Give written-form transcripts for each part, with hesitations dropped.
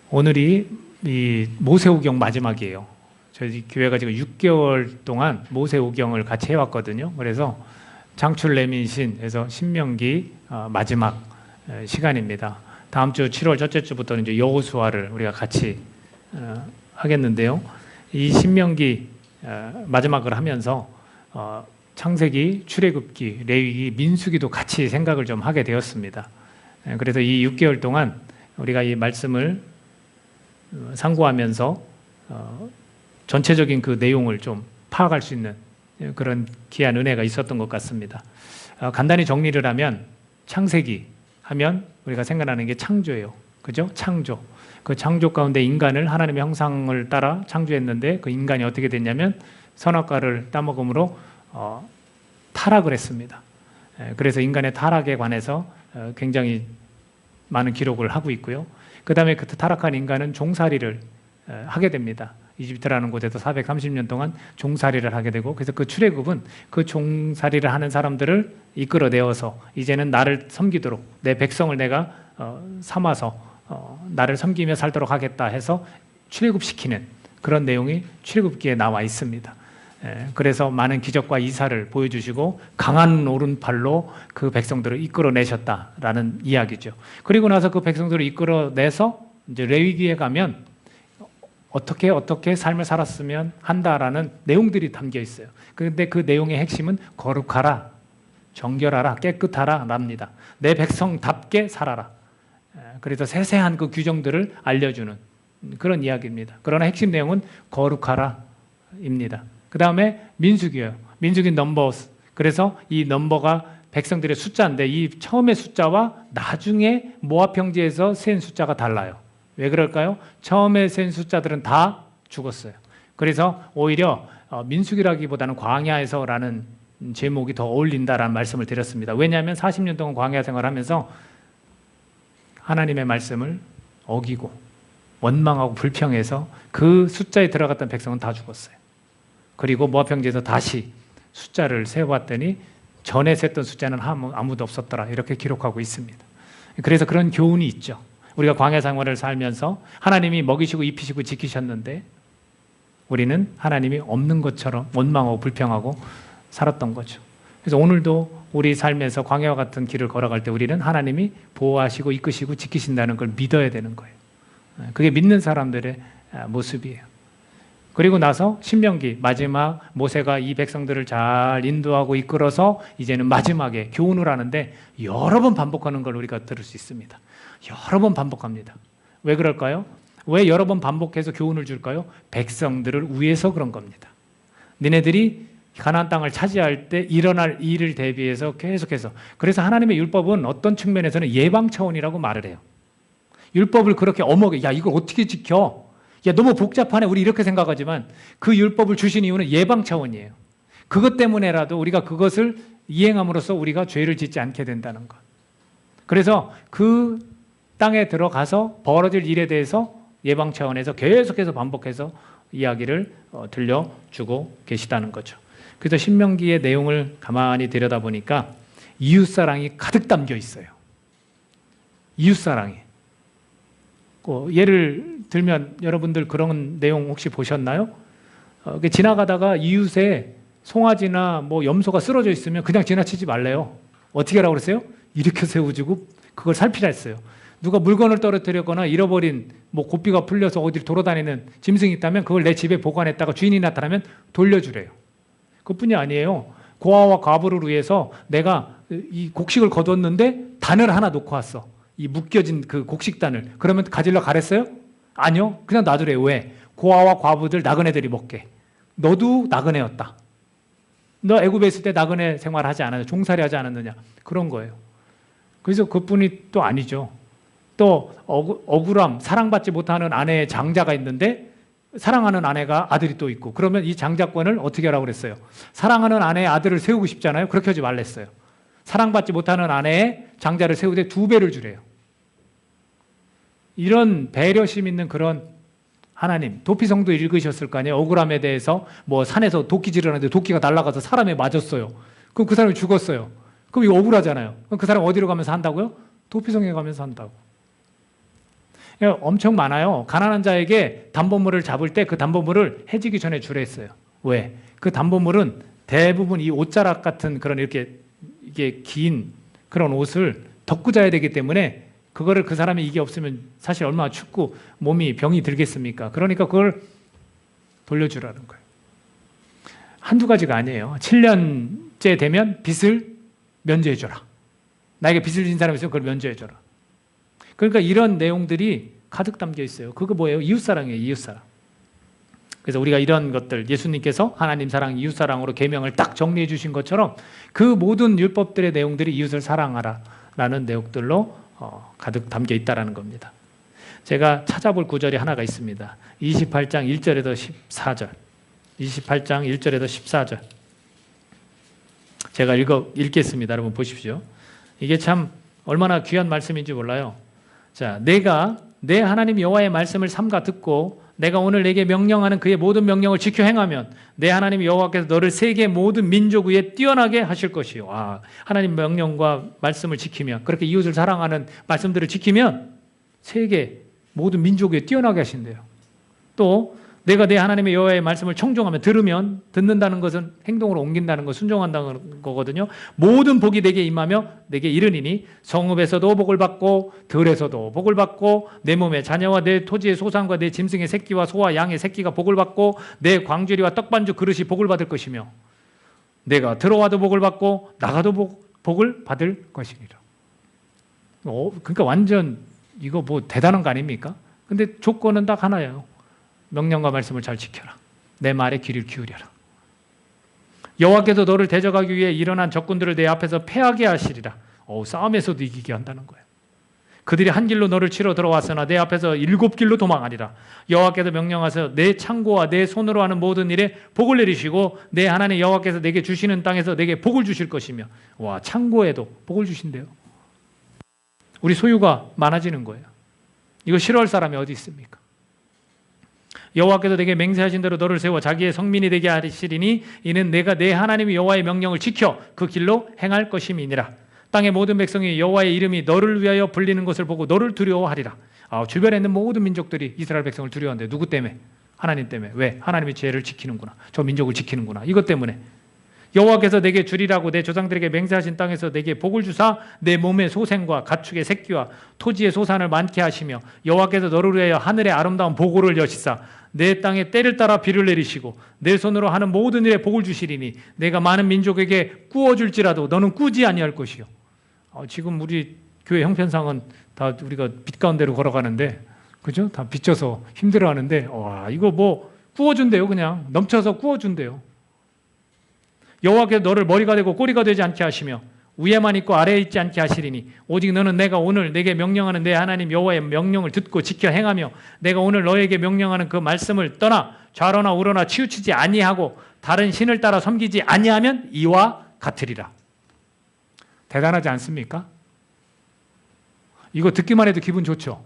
오늘이 이 모세오경 마지막이에요. 저희 교회가 지금 6개월 동안 모세오경을 같이 해왔거든요. 그래서 장출레민신에서 신명기 마지막 시간입니다. 다음 주 7월 첫째 주부터는 이제 여호수아를 우리가 같이 하겠는데요. 이 신명기 마지막을 하면서 창세기, 출애굽기, 레위기, 민수기도 같이 생각을 좀 하게 되었습니다. 그래서 이 6개월 동안 우리가 이 말씀을 상고하면서 전체적인 그 내용을 좀 파악할 수 있는 그런 귀한 은혜가 있었던 것 같습니다. 간단히 정리를 하면 창세기 하면 우리가 생각나는 게 창조예요. 그죠? 창조. 그 창조 가운데 인간을 하나님의 형상을 따라 창조했는데 그 인간이 어떻게 됐냐면 선악과를 따먹음으로 타락을 했습니다. 그래서 인간의 타락에 관해서 굉장히 많은 기록을 하고 있고요. 그 다음에 그 타락한 인간은 종살이를 하게 됩니다. 이집트라는 곳에서 430년 동안 종살이를 하게 되고, 그래서 그 출애굽은 그 종살이를 하는 사람들을 이끌어내어서 이제는 나를 섬기도록 내 백성을 내가 삼아서 나를 섬기며 살도록 하겠다 해서 출애굽시키는 그런 내용이 출애굽기에 나와 있습니다. 그래서 많은 기적과 이사를 보여주시고 강한 오른팔로 그 백성들을 이끌어내셨다라는 이야기죠. 그리고 나서 그 백성들을 이끌어내서 이제 레위기에 가면 어떻게 삶을 살았으면 한다라는 내용들이 담겨 있어요. 그런데 그 내용의 핵심은 거룩하라, 정결하라, 깨끗하라 랍니다. 내 백성답게 살아라. 그래서 세세한 그 규정들을 알려주는 그런 이야기입니다. 그러나 핵심 내용은 거룩하라입니다. 그 다음에 민수기예요. 민수기 넘버. 그래서 이 넘버가 백성들의 숫자인데 이 처음의 숫자와 나중에 모압 평지에서 센 숫자가 달라요. 왜 그럴까요? 처음에 센 숫자들은 다 죽었어요. 그래서 오히려 민수기라기보다는 광야에서라는 제목이 더 어울린다라는 말씀을 드렸습니다. 왜냐하면 40년 동안 광야 생활하면서 하나님의 말씀을 어기고 원망하고 불평해서 그 숫자에 들어갔던 백성은 다 죽었어요. 그리고 모압 평지에서 다시 숫자를 세어봤더니 전에 셌던 숫자는 아무도 없었더라, 이렇게 기록하고 있습니다. 그래서 그런 교훈이 있죠. 우리가 광야 생활을 살면서 하나님이 먹이시고 입히시고 지키셨는데 우리는 하나님이 없는 것처럼 원망하고 불평하고 살았던 거죠. 그래서 오늘도 우리 삶에서 광야와 같은 길을 걸어갈 때 우리는 하나님이 보호하시고 이끄시고 지키신다는 걸 믿어야 되는 거예요. 그게 믿는 사람들의 모습이에요. 그리고 나서 신명기 마지막 모세가 이 백성들을 잘 인도하고 이끌어서 이제는 마지막에 교훈을 하는데 여러 번 반복하는 걸 우리가 들을 수 있습니다. 여러 번 반복합니다. 왜 그럴까요? 왜 여러 번 반복해서 교훈을 줄까요? 백성들을 위해서 그런 겁니다. 너네들이 가나안 땅을 차지할 때 일어날 일을 대비해서 계속해서. 그래서 하나님의 율법은 어떤 측면에서는 예방 차원이라고 말을 해요. 율법을 그렇게 어먹게, 야 이걸 어떻게 지켜? 야 너무 복잡하네, 우리 이렇게 생각하지만 그 율법을 주신 이유는 예방 차원이에요. 그것 때문에라도 우리가 그것을 이행함으로써 우리가 죄를 짓지 않게 된다는 것. 그래서 그 땅에 들어가서 벌어질 일에 대해서 예방 차원에서 계속해서 반복해서 이야기를 들려주고 계시다는 거죠. 그래서 신명기의 내용을 가만히 들여다보니까 이웃사랑이 가득 담겨 있어요. 이웃사랑이. 예를 들면 여러분들 그런 내용 혹시 보셨나요? 지나가다가 이웃에 송아지나 뭐 염소가 쓰러져 있으면 그냥 지나치지 말래요. 어떻게 하라고 그랬어요? 일으켜 세워주고 그걸 살피라 했어요. 누가 물건을 떨어뜨렸거나 잃어버린 뭐 고삐가 풀려서 어디를 돌아다니는 짐승이 있다면 그걸 내 집에 보관했다가 주인이 나타나면 돌려주래요. 그뿐이 아니에요. 고아와 과부를 위해서 내가 이 곡식을 거뒀는데 단을 하나 놓고 왔어. 이 묶여진 그 곡식단을. 그러면 가지러 가랬어요? 아니요. 그냥 놔두래요. 왜? 고아와 과부들 나그네들이 먹게. 너도 나그네였다. 너 애굽에 있을 때 나그네 생활하지 않았냐? 종살이 하지 않았느냐? 그런 거예요. 그래서 그뿐이 또 아니죠. 또 억울함, 사랑받지 못하는 아내의 장자가 있는데 사랑하는 아내가 아들이 또 있고, 그러면 이 장자권을 어떻게 하라고 그랬어요? 사랑하는 아내의 아들을 세우고 싶잖아요. 그렇게 하지 말랬어요. 사랑받지 못하는 아내의 장자를 세우되 2배를 주래요. 이런 배려심 있는 그런 하나님. 도피성도 읽으셨을 거 아니에요. 억울함에 대해서 뭐 산에서 도끼질을 하는데 도끼가 날아가서 사람에 맞았어요. 그럼 그 사람이 죽었어요. 그럼 이거 억울하잖아요. 그럼 그 사람 어디로 가면서 한다고요? 도피성에 가면서 한다고. 엄청 많아요. 가난한 자에게 담보물을 잡을 때 그 담보물을 해지기 전에 주라 했어요. 왜? 그 담보물은 대부분 이 옷자락 같은 그런 이게 긴 그런 옷을 덮고 자야 되기 때문에 그거를 그 사람이 이게 없으면 사실 얼마나 춥고 몸이 병이 들겠습니까? 그러니까 그걸 돌려주라는 거예요. 한두 가지가 아니에요. 7년째 되면 빚을 면제해줘라. 나에게 빚을 진 사람이 있으면 그걸 면제해줘라. 그러니까 이런 내용들이 가득 담겨 있어요. 그거 뭐예요? 이웃사랑이에요. 이웃사랑. 그래서 우리가 이런 것들, 예수님께서 하나님 사랑, 이웃사랑으로 계명을 딱 정리해 주신 것처럼 그 모든 율법들의 내용들이 이웃을 사랑하라 라는 내용들로 가득 담겨 있다는 겁니다. 제가 찾아볼 구절이 하나가 있습니다. 28장 1절에서 14절. 28장 1절에서 14절. 제가 읽겠습니다. 여러분 보십시오. 이게 참 얼마나 귀한 말씀인지 몰라요. 자, 내가 내 하나님 여호와의 말씀을 삼가 듣고 내가 오늘 내게 명령하는 그의 모든 명령을 지켜 행하면 내 하나님 여호와께서 너를 세계 모든 민족 위에 뛰어나게 하실 것이요. 하나님 명령과 말씀을 지키면, 그렇게 이웃을 사랑하는 말씀들을 지키면 세계 모든 민족 위에 뛰어나게 하신대요. 또 내가 내 하나님의 여호와의 말씀을 청종하면, 들으면, 듣는다는 것은 행동으로 옮긴다는 것, 순종한다는 거거든요. 모든 복이 내게 임하며 내게 이르니니 성읍에서도 복을 받고 들에서도 복을 받고 내 몸의 자녀와 내 토지의 소산과 내 짐승의 새끼와 소와 양의 새끼가 복을 받고 내 광주리와 떡반죽 그릇이 복을 받을 것이며 내가 들어와도 복을 받고 나가도 복을 받을 것이니라. 그러니까 완전 이거 뭐 대단한 거 아닙니까? 근데 조건은 딱 하나예요. 명령과 말씀을 잘 지켜라. 내 말에 귀를 기울여라. 여호와께서 너를 대적하기 위해 일어난 적군들을 내 앞에서 패하게 하시리라. 싸움에서도 이기게 한다는 거예요. 그들이 한 길로 너를 치러 들어왔으나 내 앞에서 7길로 도망하리라. 여호와께서 명령하셔 내 창고와 내 손으로 하는 모든 일에 복을 내리시고 내 하나님 여호와께서 내게 주시는 땅에서 내게 복을 주실 것이며. 창고에도 복을 주신대요. 우리 소유가 많아지는 거예요. 이거 싫어할 사람이 어디 있습니까? 여호와께서 내게 맹세하신 대로 너를 세워 자기의 성민이 되게 하시리니 이는 내가 내 하나님 여호와의 명령을 지켜 그 길로 행할 것임이니라. 땅의 모든 백성이 여호와의 이름이 너를 위하여 불리는 것을 보고 너를 두려워하리라. 주변에 있는 모든 민족들이 이스라엘 백성을 두려워한대. 누구 때문에? 하나님 때문에. 왜? 하나님이 죄를 지키는구나. 저 민족을 지키는구나. 이것 때문에. 여호와께서 내게 주리라고 내 조상들에게 맹세하신 땅에서 내게 복을 주사 내 몸의 소생과 가축의 새끼와 토지의 소산을 많게 하시며 여호와께서 너를 위하여 하늘의 아름다운 보고를 여시사 내 땅에 때를 따라 비를 내리시고 내 손으로 하는 모든 일에 복을 주시리니 내가 많은 민족에게 꾸어줄지라도 너는 꾸지 아니할 것이요. 지금 우리 교회 형편상은 다 우리가 빛 가운데로 걸어가는데, 그죠? 다 빚져서 힘들어하는데, 이거 뭐 꾸어준대요. 그냥 넘쳐서 꾸어준대요. 여호와께서 너를 머리가 되고 꼬리가 되지 않게 하시며 위에만 있고 아래에 있지 않게 하시리니 오직 너는 내가 오늘 내게 명령하는 내 하나님 여호와의 명령을 듣고 지켜 행하며 내가 오늘 너에게 명령하는 그 말씀을 떠나 좌로나 우로나 치우치지 아니하고 다른 신을 따라 섬기지 아니하면 이와 같으리라. 대단하지 않습니까? 이거 듣기만 해도 기분 좋죠?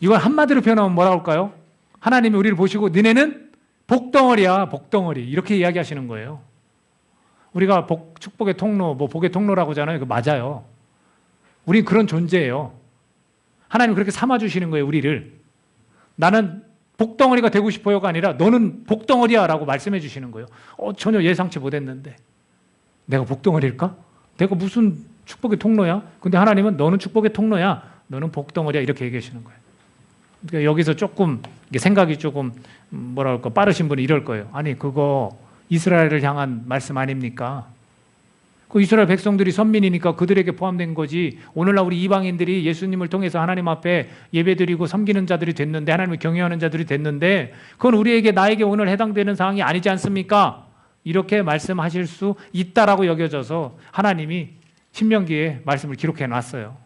이걸 한마디로 표현하면 뭐라고 할까요? 하나님이 우리를 보시고 너네는 복덩어리야, 복덩어리. 이렇게 이야기하시는 거예요. 우리가 축복의 통로, 복의 통로라고 하잖아요. 그거 맞아요. 우린 그런 존재예요. 하나님 그렇게 삼아주시는 거예요, 우리를. 나는 복덩어리가 되고 싶어요가 아니라 너는 복덩어리야 라고 말씀해 주시는 거예요. 전혀 예상치 못했는데 내가 복덩어리일까? 내가 무슨 축복의 통로야? 근데 하나님은 너는 축복의 통로야. 너는 복덩어리야. 이렇게 얘기하시는 거예요. 그러니까 여기서 조금 생각이 조금 뭐랄까 빠르신 분이 이럴 거예요. 아니 그거 이스라엘을 향한 말씀 아닙니까? 그 이스라엘 백성들이 선민이니까 그들에게 포함된 거지. 오늘날 우리 이방인들이 예수님을 통해서 하나님 앞에 예배드리고 섬기는 자들이 됐는데, 하나님을 경외하는 자들이 됐는데, 그건 우리에게 나에게 오늘 해당되는 사항이 아니지 않습니까? 이렇게 말씀하실 수 있다라고 여겨져서 하나님이 신명기에 말씀을 기록해 놨어요.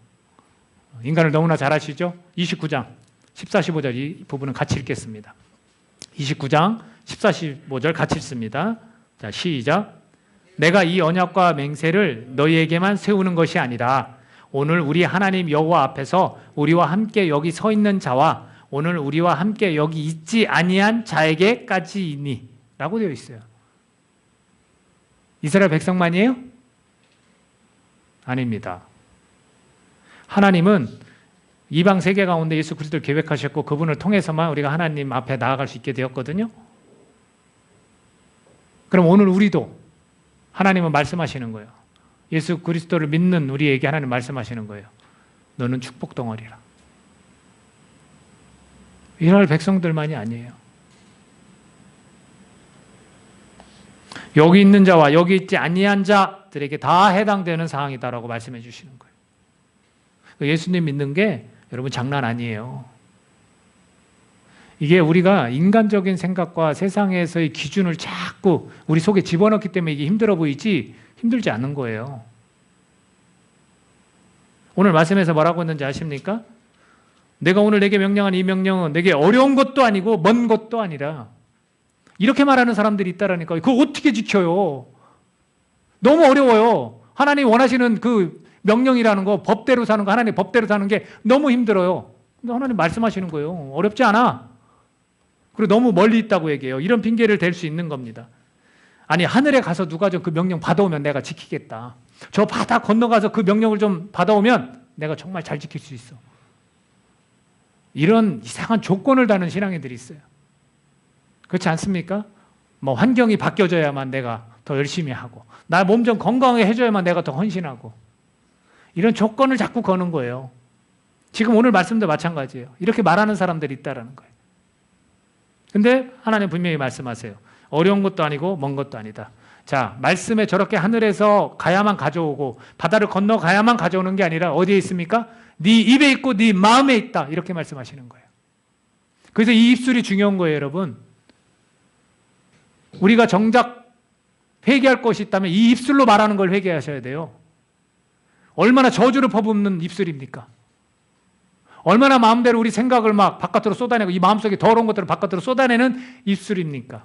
인간을 너무나 잘 아시죠? 29장 14, 15절 이 부분은 같이 읽겠습니다. 29장 14, 15절 같이 읽습니다. 자, 시작. 내가 이 언약과 맹세를 너희에게만 세우는 것이 아니라 오늘 우리 하나님 여호와 앞에서 우리와 함께 여기 서 있는 자와 오늘 우리와 함께 여기 있지 아니한 자에게까지이니 라고 되어 있어요. 이스라엘 백성만이에요? 아닙니다. 하나님은 이방 세계 가운데 예수 그리스도를 계획하셨고 그분을 통해서만 우리가 하나님 앞에 나아갈 수 있게 되었거든요. 그럼 오늘 우리도 하나님은 말씀하시는 거예요. 예수 그리스도를 믿는 우리에게 하나님 말씀하시는 거예요. 너는 축복 덩어리라. 이스라엘 백성들만이 아니에요. 여기 있는 자와 여기 있지 아니한 자들에게 다 해당되는 상황이다라고 말씀해 주시는 거예요. 예수님 믿는 게 여러분 장난 아니에요. 이게 우리가 인간적인 생각과 세상에서의 기준을 자꾸 우리 속에 집어넣기 때문에 이게 힘들어 보이지 힘들지 않는 거예요. 오늘 말씀에서 뭐라고 했는지 아십니까? 내가 오늘 내게 명령한 이 명령은 내게 어려운 것도 아니고 먼 것도 아니라 이렇게 말하는 사람들이 있다라니까요. 그거 어떻게 지켜요? 너무 어려워요. 하나님 원하시는 그 명령이라는 거, 법대로 사는 거, 하나님 법대로 사는 게 너무 힘들어요. 근데 하나님 말씀하시는 거예요. 어렵지 않아. 그리고 너무 멀리 있다고 얘기해요. 이런 핑계를 댈 수 있는 겁니다. 아니 하늘에 가서 누가 좀 그 명령 받아오면 내가 지키겠다. 저 바다 건너가서 그 명령을 좀 받아오면 내가 정말 잘 지킬 수 있어. 이런 이상한 조건을 다는 신앙인들이 있어요. 그렇지 않습니까? 뭐 환경이 바뀌어져야만 내가 더 열심히 하고 나 몸 좀 건강하게 해줘야만 내가 더 헌신하고 이런 조건을 자꾸 거는 거예요. 지금 오늘 말씀도 마찬가지예요. 이렇게 말하는 사람들이 있다는 거예요. 근데 하나님 분명히 말씀하세요. 어려운 것도 아니고 먼 것도 아니다. 자, 말씀에 저렇게 하늘에서 가야만 가져오고 바다를 건너가야만 가져오는 게 아니라 어디에 있습니까? 네 입에 있고 네 마음에 있다. 이렇게 말씀하시는 거예요. 그래서 이 입술이 중요한 거예요, 여러분. 우리가 정작 회개할 것이 있다면 이 입술로 말하는 걸 회개하셔야 돼요. 얼마나 저주를 퍼붓는 입술입니까? 얼마나 마음대로 우리 생각을 막 바깥으로 쏟아내고 이 마음속에 더러운 것들을 바깥으로 쏟아내는 입술입니까?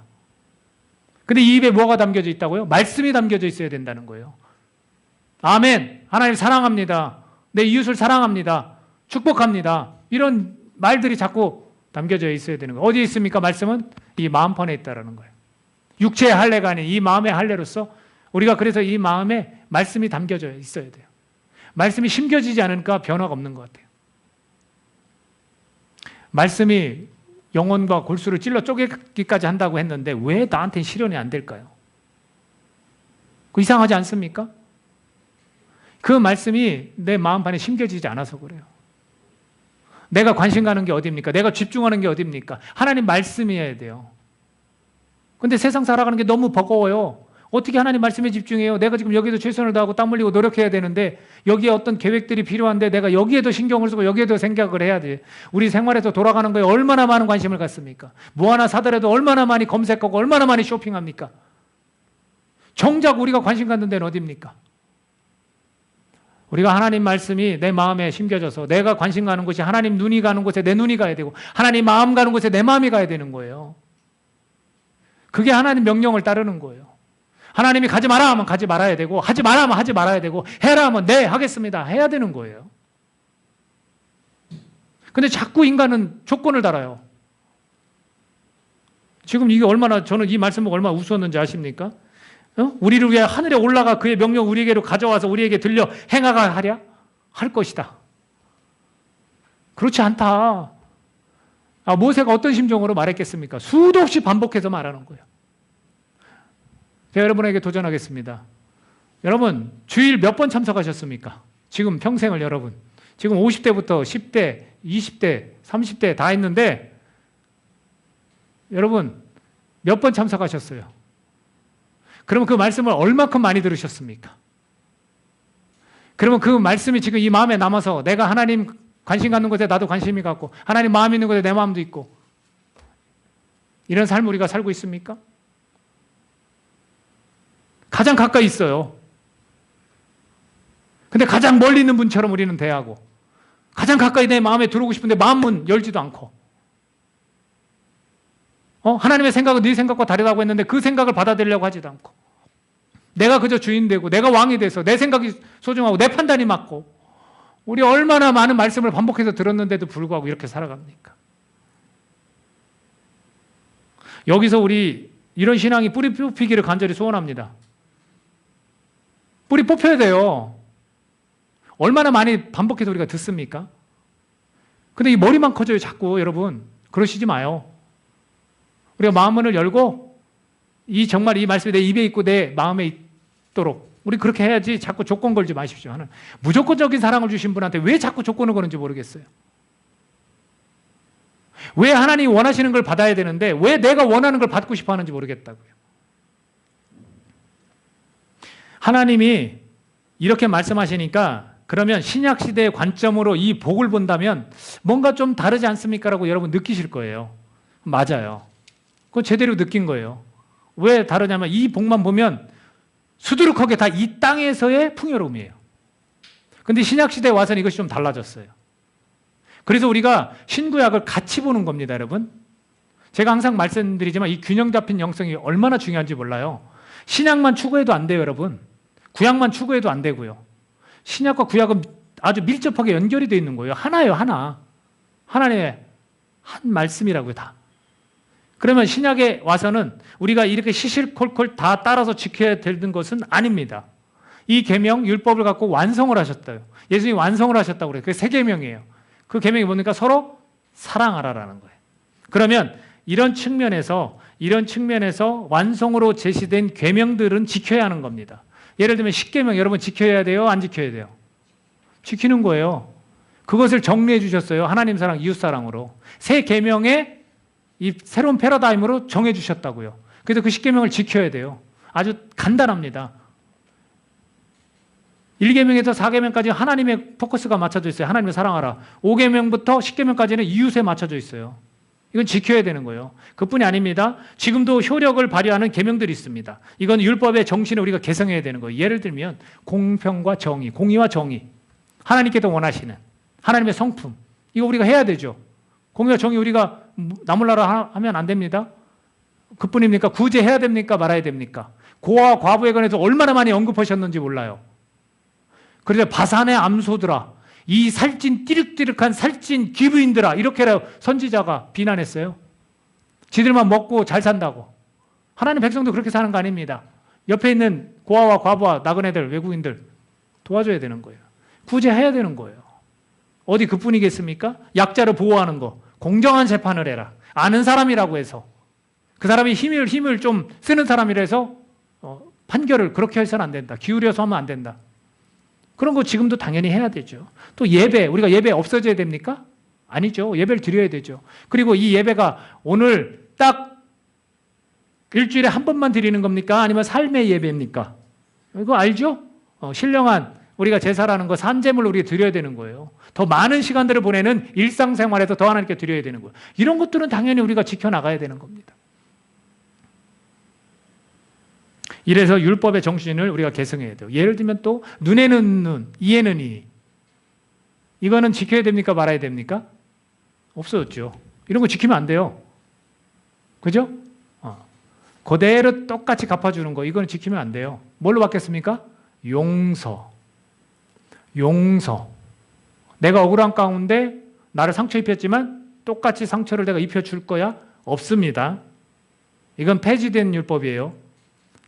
근데 이 입에 뭐가 담겨져 있다고요? 말씀이 담겨져 있어야 된다는 거예요. 아멘. 하나님 사랑합니다. 내 이웃을 사랑합니다. 축복합니다. 이런 말들이 자꾸 담겨져 있어야 되는 거예요. 어디에 있습니까? 말씀은 이 마음판에 있다는 거예요. 육체의 할례가 아닌 이 마음의 할례로서 우리가 그래서 이 마음에 말씀이 담겨져 있어야 돼요. 말씀이 심겨지지 않으니까 변화가 없는 것 같아요. 말씀이 영혼과 골수를 찔러 쪼개기까지 한다고 했는데 왜 나한테는 실현이 안 될까요? 그 이상하지 않습니까? 그 말씀이 내 마음판에 심겨지지 않아서 그래요. 내가 관심 가는 게 어디입니까? 내가 집중하는 게 어디입니까? 하나님 말씀이어야 돼요. 근데 세상 살아가는 게 너무 버거워요. 어떻게 하나님 말씀에 집중해요? 내가 지금 여기도 최선을 다하고 땀 흘리고 노력해야 되는데 여기에 어떤 계획들이 필요한데 내가 여기에도 신경을 쓰고 여기에도 생각을 해야 돼. 우리 생활에서 돌아가는 거에 얼마나 많은 관심을 갖습니까? 뭐 하나 사더라도 얼마나 많이 검색하고 얼마나 많이 쇼핑합니까? 정작 우리가 관심 갖는 데는 어디입니까? 우리가 하나님 말씀이 내 마음에 심겨져서 내가 관심 가는 곳이 하나님 눈이 가는 곳에 내 눈이 가야 되고 하나님 마음 가는 곳에 내 마음이 가야 되는 거예요. 그게 하나님 명령을 따르는 거예요. 하나님이 가지 마라 하면 가지 말아야 되고 하지 마라 하면 하지 말아야 되고 해라 하면 네 하겠습니다 해야 되는 거예요. 근데 자꾸 인간은 조건을 달아요. 지금 이게 얼마나 저는 이 말씀 보고 얼마나 우스웠는지 아십니까? 우리를 위해 하늘에 올라가 그의 명령 우리에게로 가져와서 우리에게 들려 행하가 하랴? 할 것이다. 그렇지 않다. 모세가 어떤 심정으로 말했겠습니까? 수도 없이 반복해서 말하는 거예요. 제가 여러분에게 도전하겠습니다. 여러분 주일 몇 번 참석하셨습니까? 지금 평생을 여러분 지금 50대부터 10대, 20대, 30대 다 했는데 여러분 몇 번 참석하셨어요? 그러면 그 말씀을 얼마큼 많이 들으셨습니까? 그러면 그 말씀이 지금 이 마음에 남아서 내가 하나님 관심 갖는 곳에 나도 관심이 갖고 하나님 마음 있는 곳에 내 마음도 있고 이런 삶을 우리가 살고 있습니까? 가장 가까이 있어요. 근데 가장 멀리 있는 분처럼 우리는 대하고 가장 가까이 내 마음에 들어오고 싶은데 마음은 열지도 않고 하나님의 생각은 네 생각과 다르다고 했는데 그 생각을 받아들이려고 하지도 않고 내가 그저 주인 되고 내가 왕이 돼서 내 생각이 소중하고 내 판단이 맞고 우리 얼마나 많은 말씀을 반복해서 들었는데도 불구하고 이렇게 살아갑니까? 여기서 우리 이런 신앙이 뿌리 뽑히기를 간절히 소원합니다. 뿌리 뽑혀야 돼요. 얼마나 많이 반복해서 우리가 듣습니까? 근데 이 머리만 커져요, 자꾸. 여러분, 그러시지 마요. 우리가 마음문을 열고 정말 이 말씀이 내 입에 있고 내 마음에 있도록 우리 그렇게 해야지. 자꾸 조건 걸지 마십시오. 하는 무조건적인 사랑을 주신 분한테 왜 자꾸 조건을 거는지 모르겠어요. 왜 하나님이 원하시는 걸 받아야 되는데 왜 내가 원하는 걸 받고 싶어 하는지 모르겠다고요. 하나님이 이렇게 말씀하시니까 그러면 신약시대의 관점으로 이 복을 본다면 뭔가 좀 다르지 않습니까? 라고 여러분 느끼실 거예요. 맞아요. 그건 제대로 느낀 거예요. 왜 다르냐면 이 복만 보면 수두룩하게 다 이 땅에서의 풍요로움이에요. 근데 신약시대에 와서는 이것이 좀 달라졌어요. 그래서 우리가 신구약을 같이 보는 겁니다, 여러분. 제가 항상 말씀드리지만 이 균형 잡힌 영성이 얼마나 중요한지 몰라요. 신약만 추구해도 안 돼요, 여러분. 구약만 추구해도 안 되고요. 신약과 구약은 아주 밀접하게 연결이 되어 있는 거예요. 하나예요, 하나. 하나님의 한 말씀이라고요, 다. 그러면 신약에 와서는 우리가 이렇게 시실콜콜 다 따라서 지켜야 되는 것은 아닙니다. 이 계명, 율법을 갖고 완성을 하셨어요. 예수님이 완성을 하셨다고 그래요. 그게 세 계명이에요. 그 계명이 뭡니까? 서로 사랑하라라는 거예요. 그러면 이런 측면에서 완성으로 제시된 계명들은 지켜야 하는 겁니다. 예를 들면 10계명 여러분 지켜야 돼요? 안 지켜야 돼요? 지키는 거예요. 그것을 정리해 주셨어요. 하나님 사랑, 이웃 사랑으로. 새 계명에 이 새로운 패러다임으로 정해 주셨다고요. 그래서 그 10계명을 지켜야 돼요. 아주 간단합니다. 1계명에서 4계명까지 하나님의 포커스가 맞춰져 있어요. 하나님을 사랑하라. 5계명부터 10계명까지는 이웃에 맞춰져 있어요. 이건 지켜야 되는 거예요. 그뿐이 아닙니다. 지금도 효력을 발휘하는 계명들이 있습니다. 이건 율법의 정신을 우리가 개성해야 되는 거예요. 예를 들면 공평과 정의, 공의와 정의. 하나님께서 원하시는 하나님의 성품. 이거 우리가 해야 되죠. 공의와 정의 우리가 나몰라라 하면 안 됩니다. 그뿐입니까? 구제해야 됩니까? 말아야 됩니까? 고아와 과부에 관해서 얼마나 많이 언급하셨는지 몰라요. 그래서 바산의 암소들아, 이 살찐 띠륵띠륵한 살찐 기브인들아, 이렇게 선지자가 비난했어요. 지들만 먹고 잘 산다고. 하나님 백성도 그렇게 사는 거 아닙니다. 옆에 있는 고아와 과부와 나그네들, 외국인들 도와줘야 되는 거예요. 구제해야 되는 거예요. 어디 그뿐이겠습니까? 약자를 보호하는 거. 공정한 재판을 해라. 아는 사람이라고 해서. 그 사람이 힘을 좀 쓰는 사람이라서 판결을 그렇게 해서는 안 된다. 기울여서 하면 안 된다. 그런 거 지금도 당연히 해야 되죠. 또 예배, 우리가 예배 없어져야 됩니까? 아니죠. 예배를 드려야 되죠. 그리고 이 예배가 오늘 딱 일주일에 한 번만 드리는 겁니까? 아니면 삶의 예배입니까? 이거 알죠? 신령한 우리가 제사라는 거 산제물로 우리가 드려야 되는 거예요. 더 많은 시간들을 보내는 일상생활에서 더 하나님께 드려야 되는 거예요. 이런 것들은 당연히 우리가 지켜나가야 되는 겁니다. 이래서 율법의 정신을 우리가 개성해야 돼요. 예를 들면 또 눈에는 눈, 이에는 이. 이거는 지켜야 됩니까? 말아야 됩니까? 없어졌죠. 이런 거 지키면 안 돼요. 그죠? 그대로 똑같이 갚아주는 거 이거는 지키면 안 돼요. 뭘로 바뀌었습니까? 용서. 내가 억울한 가운데 나를 상처 입혔지만 똑같이 상처를 내가 입혀줄 거야? 없습니다. 이건 폐지된 율법이에요.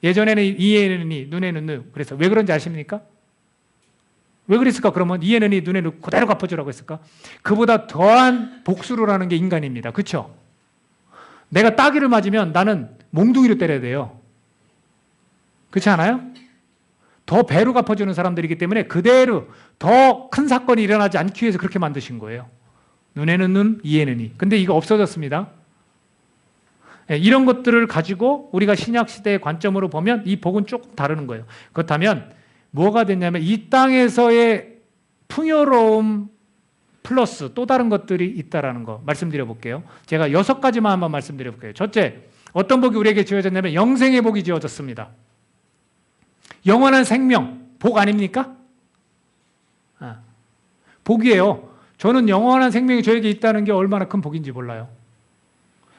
예전에는 이에는 이, 눈에는 눈. 그래서 왜 그런지 아십니까? 왜 그랬을까? 그러면 이에는 이, 눈에는 눈 그대로 갚아주라고 했을까? 그보다 더한 복수를 하는 게 인간입니다. 그렇죠? 내가 따귀를 맞으면 나는 몽둥이로 때려야 돼요. 그렇지 않아요? 더 배로 갚아주는 사람들이기 때문에 그대로 더 큰 사건이 일어나지 않기 위해서 그렇게 만드신 거예요. 눈에는 눈, 이에는 이. 근데 이거 없어졌습니다. 이런 것들을 가지고 우리가 신약시대의 관점으로 보면 이 복은 조금 다르는 거예요. 그렇다면 뭐가 됐냐면 이 땅에서의 풍요로움 플러스 또 다른 것들이 있다는 거 말씀드려 볼게요. 제가 6가지만 한번 말씀드려 볼게요. 첫째, 어떤 복이 우리에게 지어졌냐면 영생의 복이 지어졌습니다. 영원한 생명, 복 아닙니까? 복이에요. 저는 영원한 생명이 저에게 있다는 게 얼마나 큰 복인지 몰라요.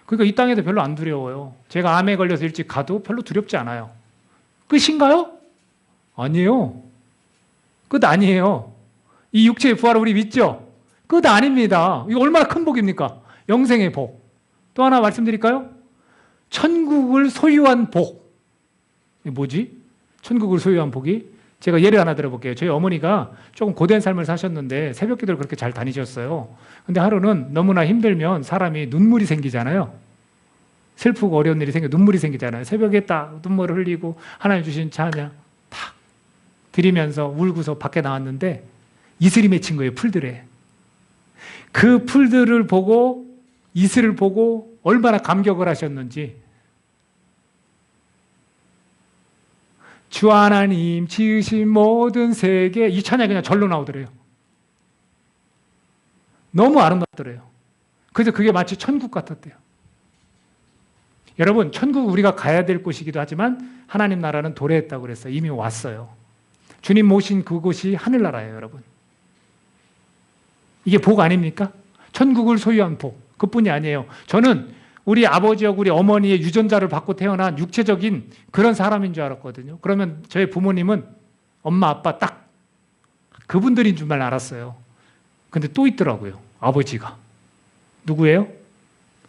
그러니까 이 땅에도 별로 안 두려워요. 제가 암에 걸려서 일찍 가도 별로 두렵지 않아요. 끝인가요? 아니에요. 끝 아니에요. 이 육체의 부활을 우리 믿죠? 끝 아닙니다. 이거 얼마나 큰 복입니까? 영생의 복. 또 하나 말씀드릴까요? 천국을 소유한 복. 이게 뭐지? 천국을 소유한 복이? 제가 예를 하나 들어볼게요. 저희 어머니가 조금 고된 삶을 사셨는데 새벽기도를 그렇게 잘 다니셨어요. 근데 하루는 너무나 힘들면 사람이 눈물이 생기잖아요. 슬프고 어려운 일이 생겨 눈물이 생기잖아요. 새벽에 딱 눈물을 흘리고 하나님 주신 찬양 탁 드리면서 울고서 밖에 나왔는데 이슬이 맺힌 거예요. 풀들에. 그 풀들을 보고 이슬을 보고 얼마나 감격을 하셨는지. 주 하나님 지으신 모든 세계, 이 찬양이 그냥 절로 나오더래요. 너무 아름답더래요. 그래서 그게 마치 천국 같았대요. 여러분, 천국 우리가 가야 될 곳이기도 하지만 하나님 나라는 도래했다고 그랬어요. 이미 왔어요. 주님 모신 그곳이 하늘나라예요, 여러분. 이게 복 아닙니까? 천국을 소유한 복. 그뿐이 아니에요. 저는 우리 아버지하고 우리 어머니의 유전자를 받고 태어난 육체적인 그런 사람인 줄 알았거든요. 그러면 저희 부모님은 엄마, 아빠 딱 그분들인 줄만 알았어요. 근데 또 있더라고요. 아버지가. 누구예요?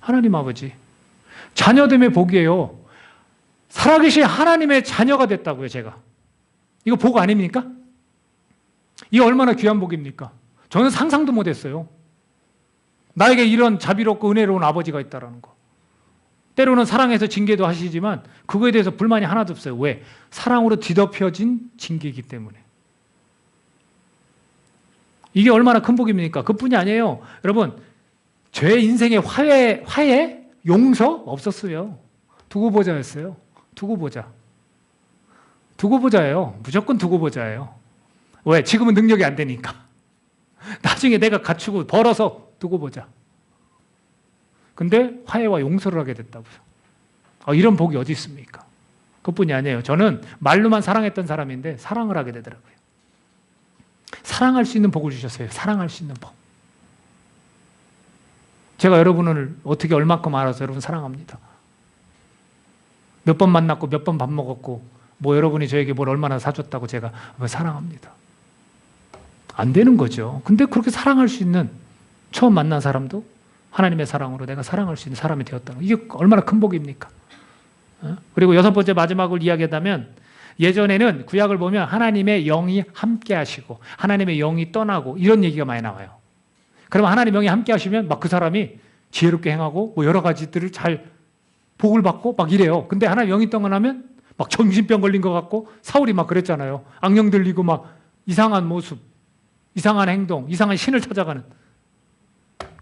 하나님 아버지. 자녀됨의 복이에요. 살아계신 하나님의 자녀가 됐다고요, 제가. 이거 복 아닙니까? 이게 얼마나 귀한 복입니까? 저는 상상도 못했어요. 나에게 이런 자비롭고 은혜로운 아버지가 있다는 거. 때로는 사랑해서 징계도 하시지만 그거에 대해서 불만이 하나도 없어요. 왜? 사랑으로 뒤덮여진 징계이기 때문에. 이게 얼마나 큰 복입니까? 그뿐이 아니에요. 여러분, 제 인생의 화해? 용서? 없었어요. 두고 보자였어요. 두고 보자. 두고 보자예요. 무조건 두고 보자예요. 왜? 지금은 능력이 안 되니까. 나중에 내가 갖추고 벌어서 두고 보자. 근데 화해와 용서를 하게 됐다고요. 이런 복이 어디 있습니까? 그뿐이 아니에요. 저는 말로만 사랑했던 사람인데 사랑을 하게 되더라고요. 사랑할 수 있는 복을 주셨어요. 사랑할 수 있는 복. 제가 여러분을 어떻게 얼마큼 알아서 여러분 사랑합니다. 몇 번 만났고 몇 번 밥 먹었고 뭐 여러분이 저에게 뭘 얼마나 사줬다고 제가 사랑합니다. 안 되는 거죠. 근데 그렇게 사랑할 수 있는 처음 만난 사람도 하나님의 사랑으로 내가 사랑할 수 있는 사람이 되었다는 거. 이게 얼마나 큰 복입니까? 그리고 여섯 번째 마지막을 이야기하자면 예전에는 구약을 보면 하나님의 영이 함께 하시고 하나님의 영이 떠나고 이런 얘기가 많이 나와요. 그러면 하나님의 영이 함께 하시면 막 그 사람이 지혜롭게 행하고 뭐 여러 가지들을 잘 복을 받고 막 이래요. 근데 하나님의 영이 떠나면 막 정신병 걸린 것 같고 사울이 막 그랬잖아요. 악령 들리고 막 이상한 모습, 이상한 행동, 이상한 신을 찾아가는.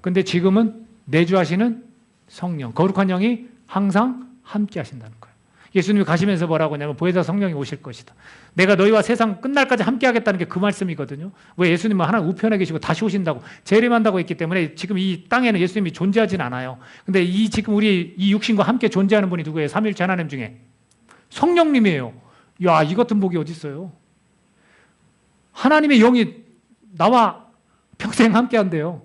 근데 지금은 내주하시는 성령, 거룩한 영이 항상 함께 하신다는 거예요. 예수님이 가시면서 뭐라고 하냐면 보혜사 성령이 오실 것이다. 내가 너희와 세상 끝날까지 함께 하겠다는 게 그 말씀이거든요. 왜? 예수님은 하나님 우편에 계시고 다시 오신다고 재림한다고 했기 때문에 지금 이 땅에는 예수님이 존재하진 않아요. 근데 지금 우리 이 육신과 함께 존재하는 분이 누구예요? 삼위일체 하나님 중에 성령님이에요. 야, 이 같은 복이 어디 있어요? 하나님의 영이 나와 평생 함께 한대요.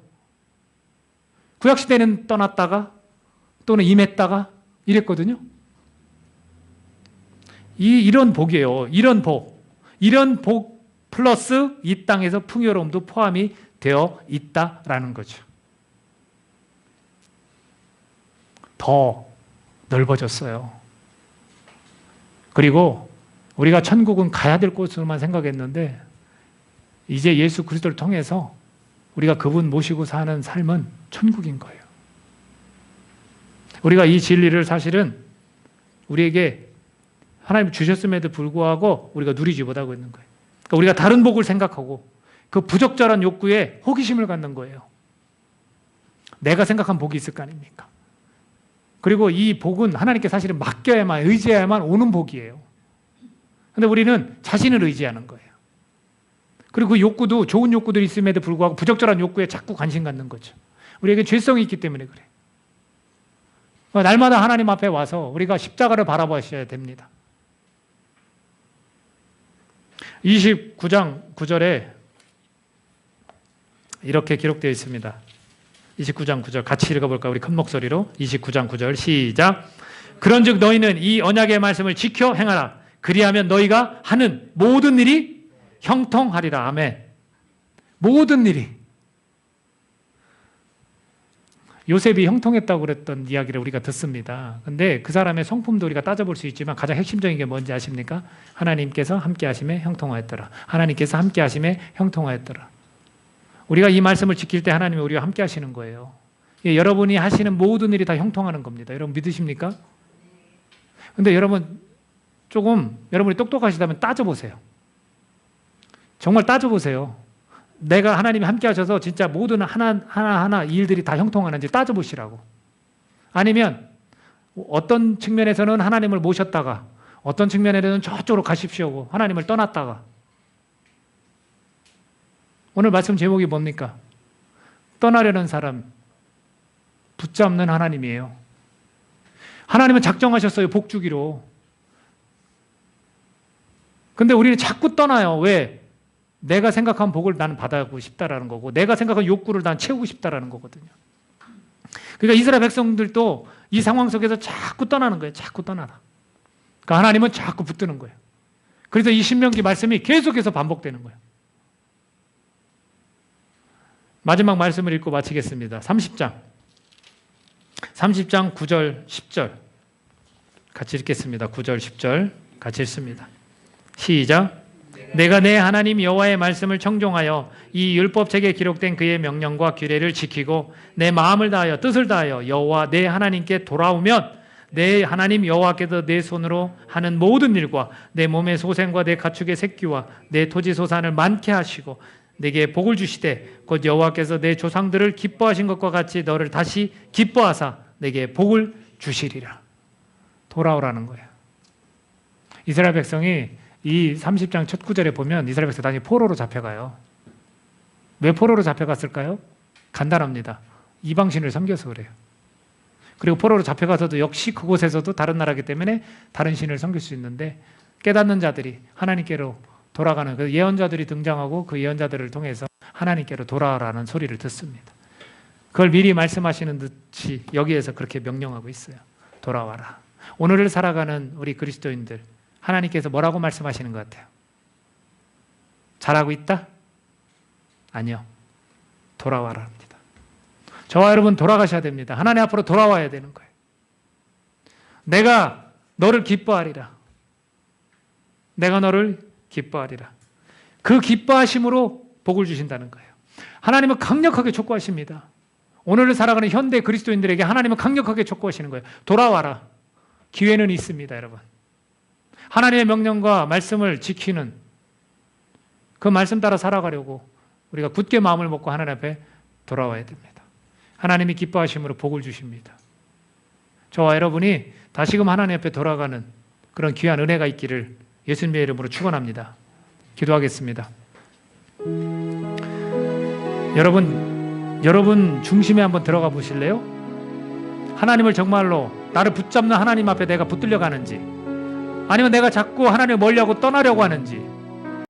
구약시대는 떠났다가 또는 임했다가 이랬거든요. 이런 복이에요. 이런 복 플러스 이 땅에서 풍요로움도 포함이 되어 있다라는 거죠. 더 넓어졌어요. 그리고 우리가 천국은 가야 될 곳으로만 생각했는데 이제 예수 그리스도를 통해서 우리가 그분 모시고 사는 삶은 천국인 거예요. 우리가 이 진리를 사실은 우리에게 하나님 주셨음에도 불구하고 우리가 누리지 못하고 있는 거예요. 그러니까 우리가 다른 복을 생각하고 그 부적절한 욕구에 호기심을 갖는 거예요. 내가 생각한 복이 있을 거 아닙니까? 그리고 이 복은 하나님께 사실은 맡겨야만, 의지해야만 오는 복이에요. 그런데 우리는 자신을 의지하는 거예요. 그리고 그 욕구도 좋은 욕구들이 있음에도 불구하고 부적절한 욕구에 자꾸 관심 갖는 거죠. 우리에게 죄성이 있기 때문에 그래요. 날마다 하나님 앞에 와서 우리가 십자가를 바라보셔야 됩니다. 29장 9절에 이렇게 기록되어 있습니다. 29장 9절 같이 읽어볼까요? 우리 큰 목소리로 29장 9절 시작. 그런즉 너희는 이 언약의 말씀을 지켜 행하라. 그리하면 너희가 하는 모든 일이 형통하리라. 아멘. 모든 일이. 요셉이 형통했다고 그랬던 이야기를 우리가 듣습니다. 근데 그 사람의 성품도 우리가 따져볼 수 있지만 가장 핵심적인 게 뭔지 아십니까? 하나님께서 함께 하심에 형통하였더라. 하나님께서 함께 하심에 형통하였더라. 우리가 이 말씀을 지킬 때 하나님이 우리와 함께 하시는 거예요. 예, 여러분이 하시는 모든 일이 다 형통하는 겁니다. 여러분 믿으십니까? 근데 여러분 조금 여러분이 똑똑하시다면 따져보세요. 정말 따져보세요. 내가 하나님이 함께 하셔서 진짜 모든 하나하나 일들이 다 형통하는지 따져보시라고. 아니면 어떤 측면에서는 하나님을 모셨다가 어떤 측면에서는 저쪽으로 가십시오 하나님을 떠났다가. 오늘 말씀 제목이 뭡니까? 떠나려는 사람 붙잡는 하나님이에요. 하나님은 작정하셨어요. 복 주기로. 근데 우리는 자꾸 떠나요. 왜? 내가 생각한 복을 나는 받아가고 싶다라는 거고 내가 생각한 욕구를 난 채우고 싶다라는 거거든요. 그러니까 이스라엘 백성들도 이 상황 속에서 자꾸 떠나는 거예요. 자꾸 떠나라. 그러니까 하나님은 자꾸 붙드는 거예요. 그래서 이 신명기 말씀이 계속해서 반복되는 거예요. 마지막 말씀을 읽고 마치겠습니다. 30장 9절 10절 같이 읽겠습니다. 9절 10절 같이 읽습니다. 시작. 내가 내 하나님 여호와의 말씀을 청종하여 이 율법책에 기록된 그의 명령과 규례를 지키고 내 마음을 다하여 뜻을 다하여 여호와 내 하나님께 돌아오면 내 하나님 여호와께서 내 손으로 하는 모든 일과 내 몸의 소생과 내 가축의 새끼와 내 토지 소산을 많게 하시고 내게 복을 주시되 곧 여호와께서 내 조상들을 기뻐하신 것과 같이 너를 다시 기뻐하사 내게 복을 주시리라. 돌아오라는 거예요. 이스라엘 백성이 이 30장 첫 구절에 보면 이스라엘 백성 나중에 포로로 잡혀가요. 왜 포로로 잡혀갔을까요? 간단합니다. 이방신을 섬겨서 그래요. 그리고 포로로 잡혀가서도 역시 그곳에서도 다른 나라이기 때문에 다른 신을 섬길 수 있는데 깨닫는 자들이 하나님께로 돌아가는 그 예언자들이 등장하고 그 예언자들을 통해서 하나님께로 돌아가라는 소리를 듣습니다. 그걸 미리 말씀하시는 듯이 여기에서 그렇게 명령하고 있어요. 돌아와라. 오늘을 살아가는 우리 그리스도인들 하나님께서 뭐라고 말씀하시는 것 같아요? 잘하고 있다? 아니요. 돌아와라 합니다. 저와 여러분 돌아가셔야 됩니다. 하나님 앞으로 돌아와야 되는 거예요. 내가 너를 기뻐하리라. 내가 너를 기뻐하리라. 그 기뻐하심으로 복을 주신다는 거예요. 하나님은 강력하게 촉구하십니다. 오늘을 살아가는 현대 그리스도인들에게 하나님은 강력하게 촉구하시는 거예요. 돌아와라. 기회는 있습니다, 여러분. 하나님의 명령과 말씀을 지키는 그 말씀 따라 살아가려고 우리가 굳게 마음을 먹고 하나님 앞에 돌아와야 됩니다. 하나님이 기뻐하심으로 복을 주십니다. 저와 여러분이 다시금 하나님 앞에 돌아가는 그런 귀한 은혜가 있기를 예수님의 이름으로 축원합니다. 기도하겠습니다. 여러분 중심에 한번 들어가 보실래요? 하나님을 정말로 나를 붙잡는 하나님 앞에 내가 붙들려 가는지 아니면 내가 자꾸 하나님을 멀리하고 떠나려고 하는지